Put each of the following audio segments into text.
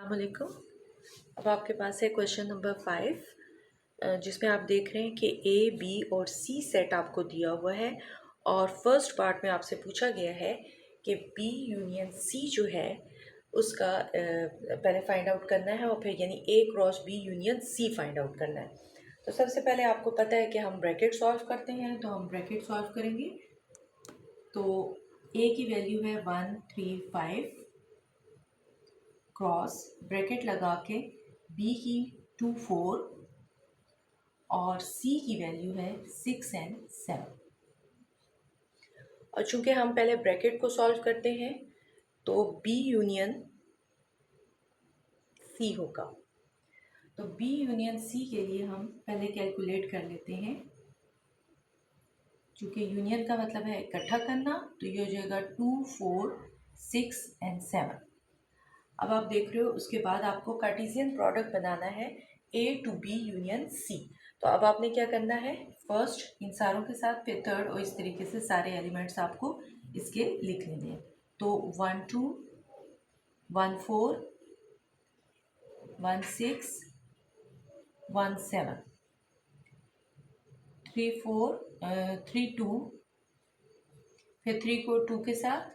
अस्सलामुअलैकुम। अब आपके पास है क्वेश्चन नंबर 5 जिसमें आप देख रहे हैं कि ए बी और सी सेट आपको दिया हुआ है और फर्स्ट पार्ट में आपसे पूछा गया है कि बी यूनियन सी जो है उसका पहले फाइंड आउट करना है और फिर यानी A cross B union C find out करना है। तो सबसे पहले आपको पता है कि हम ब्रैकेट सॉल्व करते हैं, तो हम ब्रैकेट सॉल्व करेंगे। तो ए की वैल्यू है 1 3 5 क्रॉस ब्रैकेट लगा के बी की 2 4 और सी की वैल्यू है 6 एंड 7। और चूंकि हम पहले ब्रैकेट को सॉल्व करते हैं तो बी यूनियन सी होगा। तो बी यूनियन सी के लिए हम पहले कैलकुलेट कर लेते हैं। चूंकि यूनियन का मतलब है इकट्ठा करना, तो ये हो जाएगा 2 4 6 एंड 7। अब आप देख रहे हो उसके बाद आपको कार्टेशियन प्रोडक्ट बनाना है ए टू बी यूनियन सी। तो अब आपने क्या करना है, फर्स्ट इन सारों के साथ, फिर थर्ड, और इस तरीके से सारे एलिमेंट्स आपको इसके लिख लेने हैं। तो 1 2 1 4 1 6 1 7 3 4 3 2, फिर 3 को 2 के साथ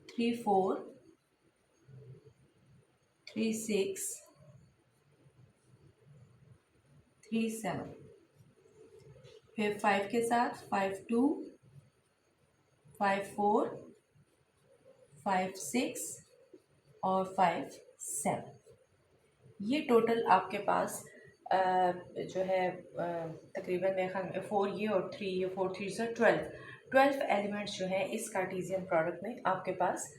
3 4 3 6 3 7, फिर 5 के साथ 5 2 5 4 5 6 और 5 7। ये टोटल आपके पास जो है तकरीबन मेरे ख्याल में 4 ये और 3 ये 4 3 से 12 एलिमेंट्स जो है इस कार्टेशियन प्रोडक्ट में आपके पास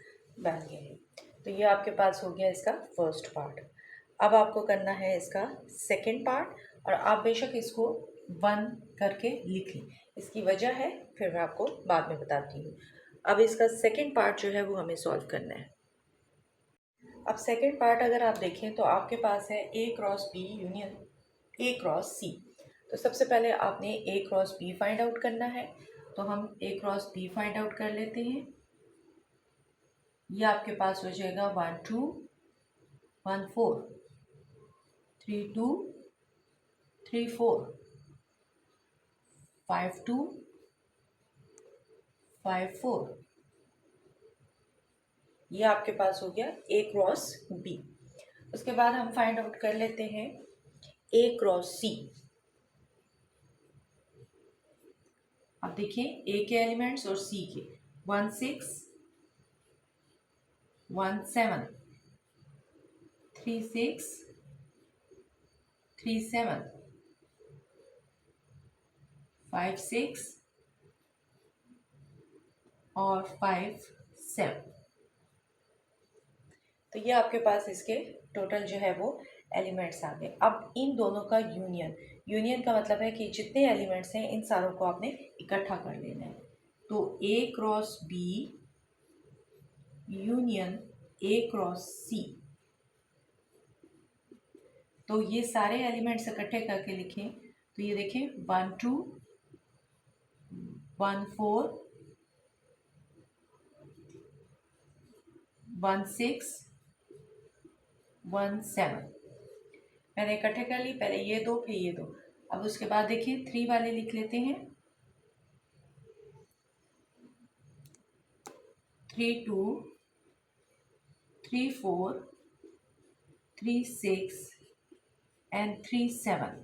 बन गए हैं। तो ये आपके पास हो गया इसका फर्स्ट पार्ट। अब आपको करना है इसका सेकंड पार्ट, और आप बेशक इसको 1 करके लिख लें। इसकी वजह है फिर मैं आपको बाद में बताती हूँ। अब इसका सेकंड पार्ट जो है वो हमें सॉल्व करना है। अब सेकंड पार्ट अगर आप देखें तो आपके पास है A cross B union A cross C. तो सबसे पहले आपने A cross B find out करना है। तो हम A cross B find out कर लेते हैं। ये आपके पास हो जाएगा 1 2 1 4 3 2 3 4 5 2 5 4। ये आपके पास हो गया ए क्रॉस बी। उसके बाद हम फाइंड आउट कर लेते हैं ए क्रॉस सी। अब देखिए ए के एलिमेंट्स और सी के 1 6 1 7 3 6 3 7 5 6 और 5 7। तो ये आपके पास इसके टोटल जो है वो एलिमेंट्स आ गए। अब इन दोनों का यूनियन का मतलब है कि जितने एलिमेंट्स हैं इन सारों को आपने इकट्ठा कर लेना है। तो A cross B union A cross C. तो ये सारे एलिमेंट्स इकट्ठे करके लिखें। तो ये देखें 1 2 1 4 1 6 1 7। मैंने इकट्ठे कर ली, पहले ये दो फिर ये दो। अब उसके बाद देखिए 3 वाले लिख लेते हैं। 3 2 3 4 3 6 and 3 7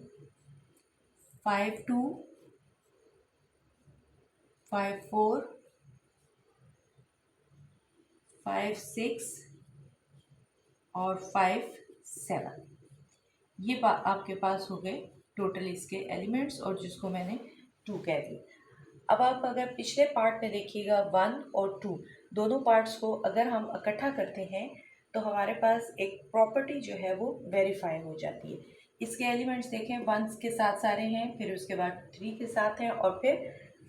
5 2 5 4 5 6 और 5 7। ये आपके पास हो गए टोटल इसके एलिमेंट्स, और जिसको मैंने 2 कह दिया। अब आप अगर पिछले पार्ट में देखिएगा 1 और 2 दोनों पार्ट्स को अगर हम इकट्ठा करते हैं तो हमारे पास एक प्रॉपर्टी जो है वो वेरीफाई हो जाती है। इसके एलिमेंट्स देखें, 1 के साथ सारे हैं, फिर उसके बाद 3 के साथ हैं और फिर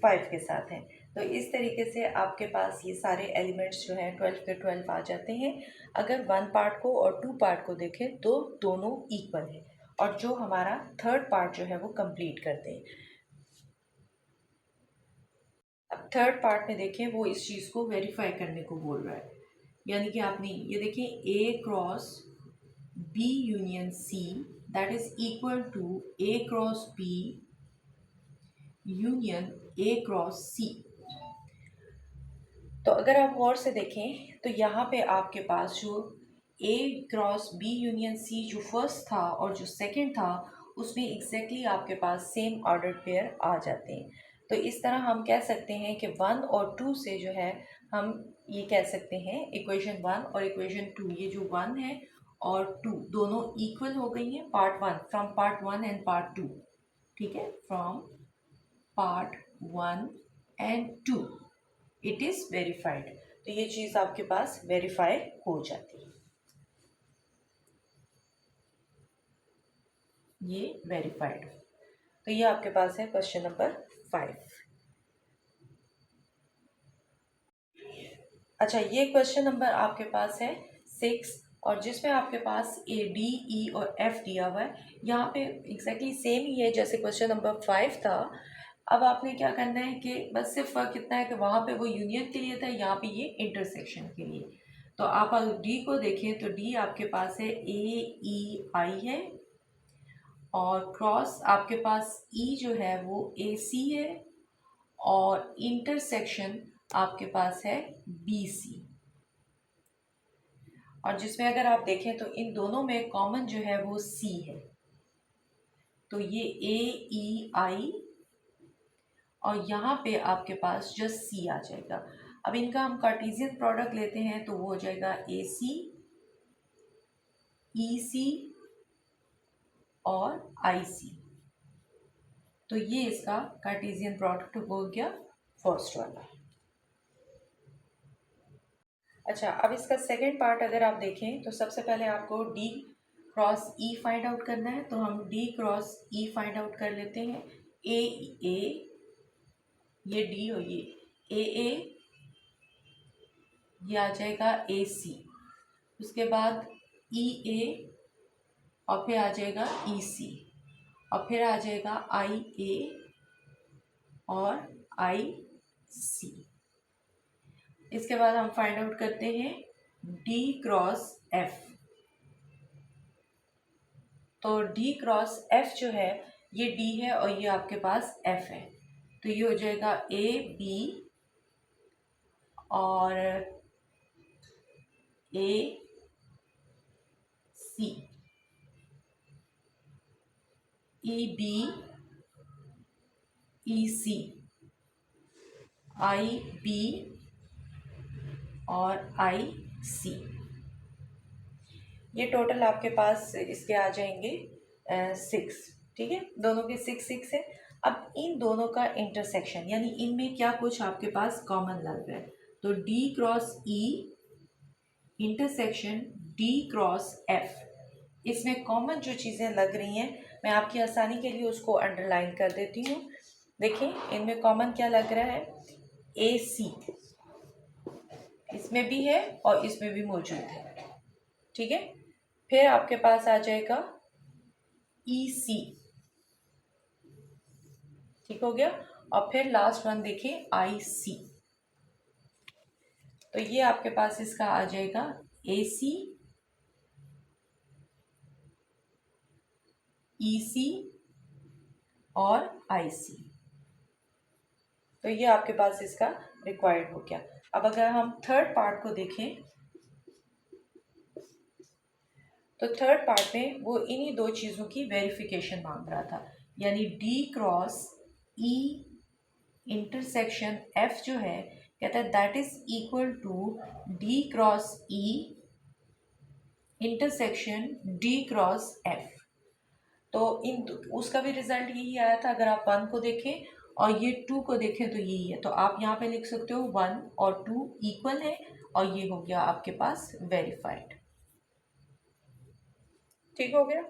5 के साथ हैं। तो इस तरीके से आपके पास ये सारे एलिमेंट्स जो हैं 12 के 12 आ जाते हैं। अगर 1 पार्ट को और 2 पार्ट को देखें तो दोनों इक्वल है, और जो हमारा थर्ड पार्ट जो है वो कंप्लीट करते हैं। अब थर्ड पार्ट में देखें वो इस चीज़ को वेरीफाई करने को बोल रहा है। यानी कि आपने ये देखें ए cross B union C that is equal to A cross B union A cross C। तो अगर आप गौर से देखें तो यहाँ पे आपके पास जो A cross B union C जो फर्स्ट था और जो सेकंड था उसमें एग्जैक्टली आपके पास सेम ऑर्डर पेयर आ जाते हैं। तो इस तरह हम कह सकते हैं कि 1 और 2 से जो है हम ये कह सकते हैं इक्वेशन 1 और इक्वेशन 2, ये जो 1 है और 2 दोनों इक्वल हो गई हैं part 1 from part 1 and part 2। ठीक है, from part 1 and 2 it is verified. तो ये चीज आपके पास वेरीफाई हो जाती है, ये वेरीफाइड। तो ये आपके पास है क्वेश्चन नंबर 5। अच्छा, ये क्वेश्चन नंबर आपके पास है 6 और जिसमें आपके पास A D E और F दिया हुआ है। यहाँ पे एग्जैक्टली सेम ही है जैसे क्वेश्चन नंबर 5 था। अब आपने क्या करना है कि बस सिर्फ फर्क इतना है कि वहाँ पे वो यूनियन के लिए था, यहाँ पे ये इंटरसेक्शन के लिए। तो आप अगर डी को देखें तो डी आपके पास है AEI है और क्रॉस आपके पास E जो है वो AC है और इंटरसेक्शन आपके पास है BC। और जिसमें अगर आप देखें तो इन दोनों में कॉमन जो है वो C है, तो ये AEI और यहाँ पे आपके पास जस्ट C आ जाएगा। अब इनका हम कार्टेशियन प्रोडक्ट लेते हैं तो वो हो जाएगा AC EC और IC। तो ये इसका कार्टेशियन प्रोडक्ट हो गया फर्स्ट वाला। अच्छा, अब इसका सेकेंड पार्ट अगर आप देखें तो सबसे पहले आपको D cross E find out करना है। तो हम D cross E find out कर लेते हैं। A ये D और ये A ये आ जाएगा AC, उसके बाद EA और फिर आ जाएगा EC और फिर आ जाएगा IA और IC। इसके बाद हम फाइंड आउट करते हैं D क्रॉस F। तो D क्रॉस F जो है ये D है और ये आपके पास F है, तो ये हो जाएगा AB और AC EB EC IB और IC। ये टोटल आपके पास इसके आ जाएंगे 6। ठीक है, दोनों के 6 है। अब इन दोनों का इंटरसेक्शन यानी इनमें क्या कुछ आपके पास कॉमन लग रहा है, तो D cross E intersection D cross F, इसमें कॉमन जो चीज़ें लग रही हैं मैं आपकी आसानी के लिए उसको अंडरलाइन कर देती हूँ। देखिए इनमें कॉमन क्या लग रहा है, AC इसमें भी है और इसमें भी मौजूद है। ठीक है, फिर आपके पास आ जाएगा EC, ठीक हो गया, और फिर लास्ट वन देखिए IC। तो ये आपके पास इसका आ जाएगा AC EC और IC। तो ये आपके पास इसका रिक्वायर्ड हो गया। अब अगर हम थर्ड पार्ट को देखें तो थर्ड पार्ट में वो इन्हीं दो चीज़ों की वेरिफिकेशन मांग रहा था, यानी D cross E intersection F जो है कहता है that is equal to D cross E intersection D cross F। तो इन उसका भी रिजल्ट यही आया था। अगर आप 1 को देखें और ये 2 को देखें तो यही है, तो आप यहाँ पे लिख सकते हो 1 और 2 इक्वल है और ये हो गया आपके पास वेरीफाइड। ठीक हो गया।